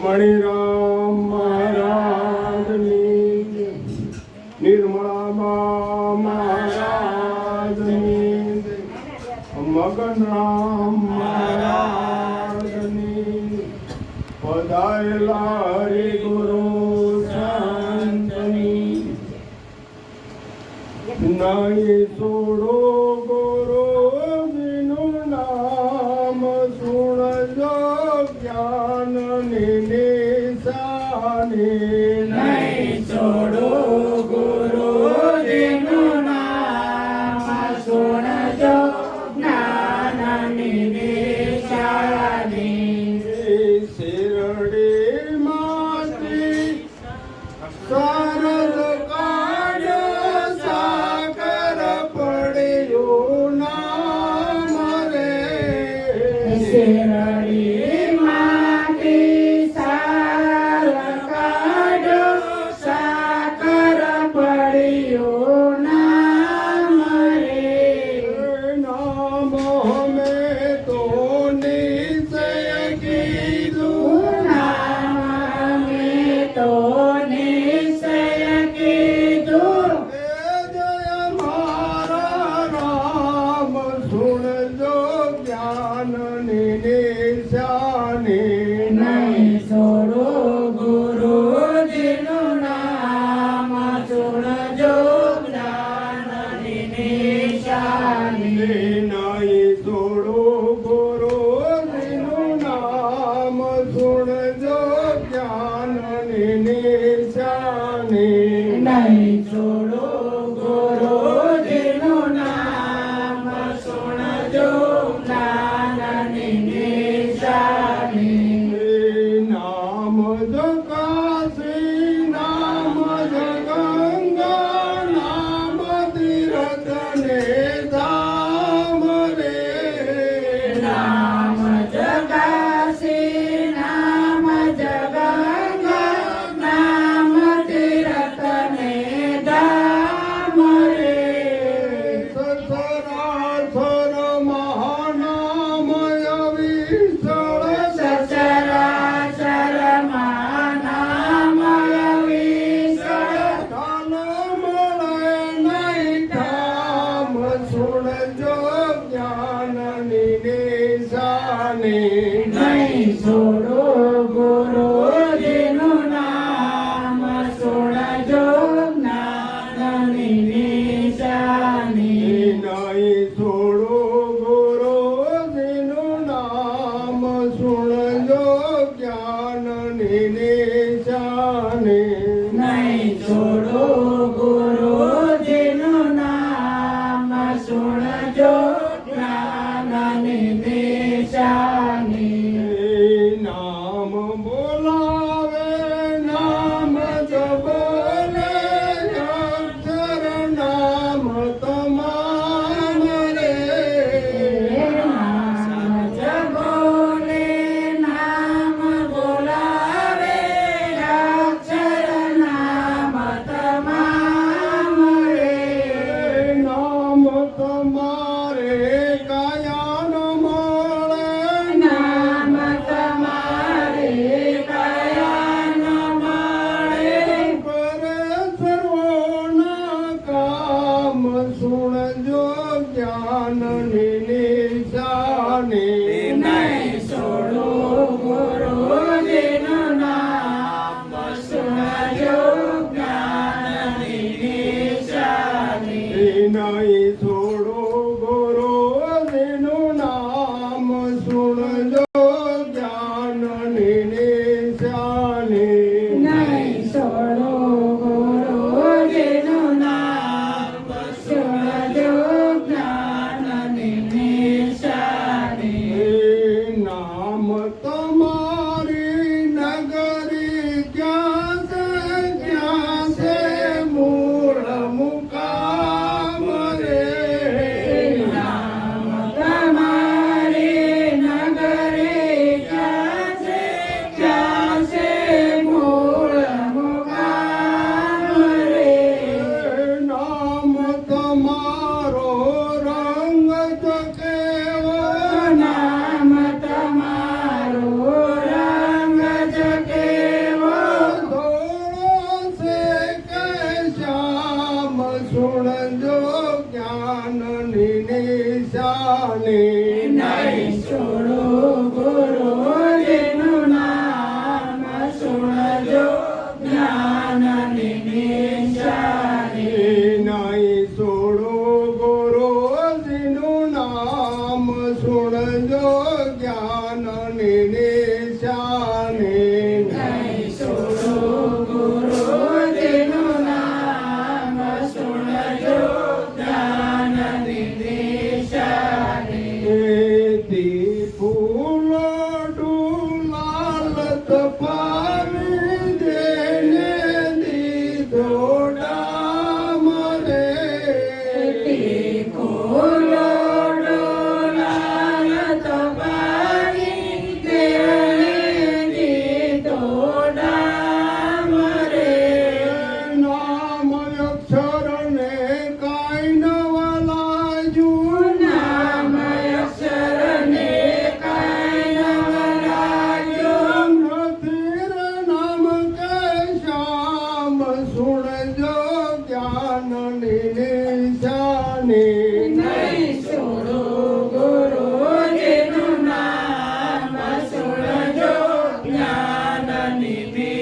મણિરામ મહારાજની, નિર્મળા મહારાજની, મગનરામ મહારાજની, પધારેલા હરિ ગુરુ સંતની, નહીં છોડો ગુરુજીનું નામ, સુણજો જ્ઞાનની નિશાની. નહીં છોડો ગુરુજીનું નામ, સુણજો જ્ઞાનની નિશાની. શિરડી માંથી સરસ કાઢો, સાકર પડ્યું નામ રે. શિરડીમાંથી સાર કાઢો, સાકર પડ્યું નામ રે. નામ અમે તો નિશ્ચય કીધું, નામ મેં તો નિશ્ચય કીધું. જય મારા રામ, સુણજો જ્ઞાનની નિશાની. નહીં છોડો ગુરુજીનું નામ, સુણજો જ્ઞાનની નિશાની. નહીં છોડો ગુરુજીનું નામ, સુણજો જ્ઞાનની નિશાની. નહીં છોડો ગુરુજીનું નામ, સુણજો જ્ઞાનની નિશાની. નામ જકાશી, નામ જગંગા, નામ તીરથ ને ધામ રે. નામ જગાસી, નામ જગંગા, નામ તીરથ ને ધામ રે. સચરાચર મહાનામ અવિચળ, સચરાચર નામ અવિચળ. ધાન મળે નહીં ધામ, સુણજો જ્ઞાનની નિશાની. નહીં છોડો ગુરુજીનું નામ, સુણજો જ્ઞાનની નિશાની. નહીં છોડો ગુરુજીનું નામ, સુણજો જ્ઞાનની નિશાની. નહીં છોડો ગુરુજીનું નામ, સુણજો જ્ઞાનની નિશાની. નામ બોલાવે, નામ જ બોલે, અક્ષર નામ તમામ રે. નામ જ બોલે, નામ બોલાવે, અક્ષર નામ તમામ રે. નામ તમારે કાયા ન મળે, નામ તમારે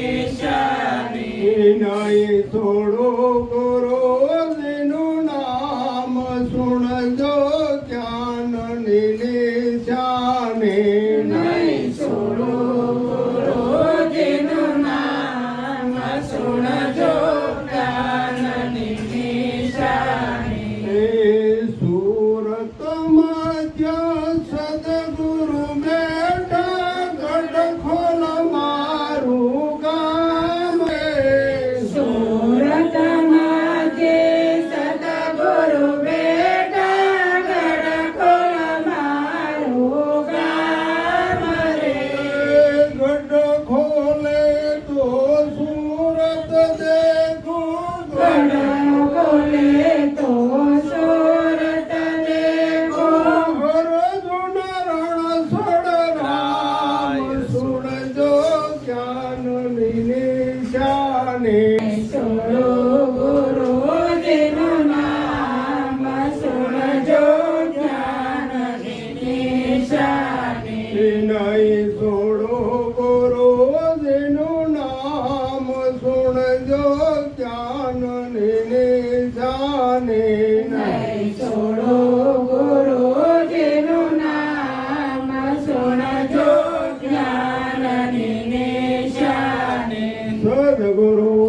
નિશાની નહીં છોડો ગુરુજીનું નામ સુણજો જ્ઞાનની નિશાની નહીં છોડો ગુરુજીનું નામ સુણજો જ્ઞાનની નિશાની સુરતમાં જ્યાં સદગુરુ બેઠા ગઢ ખોલ મારું ગામ સુરતમાં જે સદગુરુ બેઠા ગઢખોલ મારું ગામ રે ગઢ ખોલે તો સુરત દેખું ગઢ ખોલે તો સુરત દેખો અર્જુન રણ સડરાય સુણજો જ્ઞાનની નિશાની છોડો ગુરુજીનું નામ સુણજો જ્ઞાનની નિશાની નહીં છોડો ગુરુજીનું નામ સુણજો જ્ઞાનની નિશાની નહીં છોડો ગુરુજીનું નામ સુણજો જ્ઞાનની નિશાની સદગુરુ